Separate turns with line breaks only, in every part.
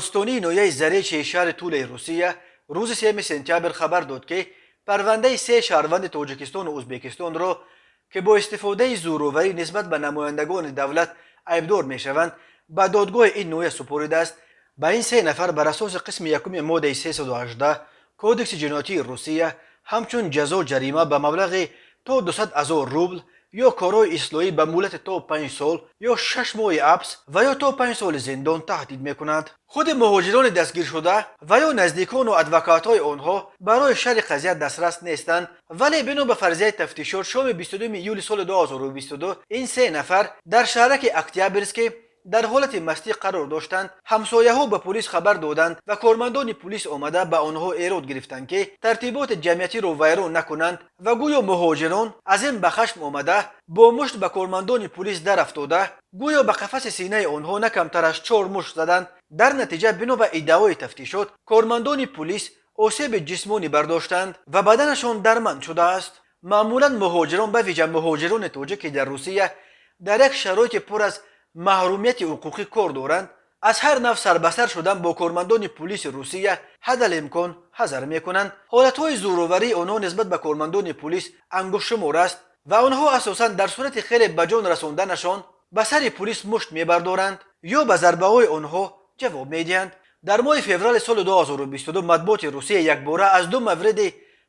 رستونی نویه زریچ شهر طول روسیه روز 3 سپتامبر خبر داد که پرونده 3 شهروند تاجیکستان و ازبکستان را که با استفاده زوروری نسبت به نمایندگان دولت عیبدار میشوند به دادگاه این نوعه سپرده است. به این 3 نفر بر اساس قسم یکم ماده 318 کودکس جنایی روسیه همچون جزا جریمه به مبلغ تا 200,000 روبل یا کارای اصلاحی به مدت تا 5 سال یا 6 ماه حبس و یا تا 5 سال زندان تهدید میکنند. خود مهاجران دستگیر شده و یا نزدیکان و ادوکات‌های آنها برای شرح قضیه دسترس نیستند، ولی بنا به فرضیه تفتیشات شام 22 ایول سال 2022 این 3 نفر در شهرک اکتیابرسک در حالت مستی قرار داشتند. همسایه ها به پلیس خبر دادند و کارمندان پلیس آمده به آنها ایراد گرفتند که ترتیبات جمعیتی را ویران نکنند و گویا مهاجران از این به خشم آمده با مشت به کارمندان پلیس در افتاده گویا به قفس سینه آنها نه کمتر از 4 مشت زدند. در نتیجه بنا به ادعای تفتیشات کارمندان پلیس آسیب جسمانی برداشتند و بدنشان درمند شده است. معمولا مهاجران به ویژه مهاجران تاجیک در روسیه در یک شرایط پر از محرومیت حقوقی کار دارند. از هر نوع سربسر شدن با کارمندان پلیس روسیه حد امکان حذر میکنند. حالتهای زوروری آنها نسبت به کارمندان پلیس انگشت شمار است و آنها اساساً در صورت خیلی به جان رساندنشان به سر پلیس مشت میبردارند یا به ضربه های آنها جواب میدهند. در ماه فوریه سال 2022 مطبوعات روسیه یک باره از 2 مورد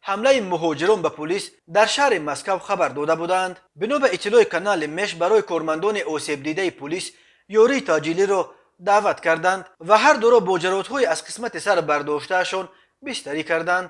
حمله مهاجران به پلیس در شهر مسکو خبر داده بودند. بنا به اطلاع کانال مش برای کارمندان آسیب دیده پلیس یاری تاجیلی را دعوت کردند و هر دو را با جراحت‌های از قسمت سر برداشتهشان بستری کردند.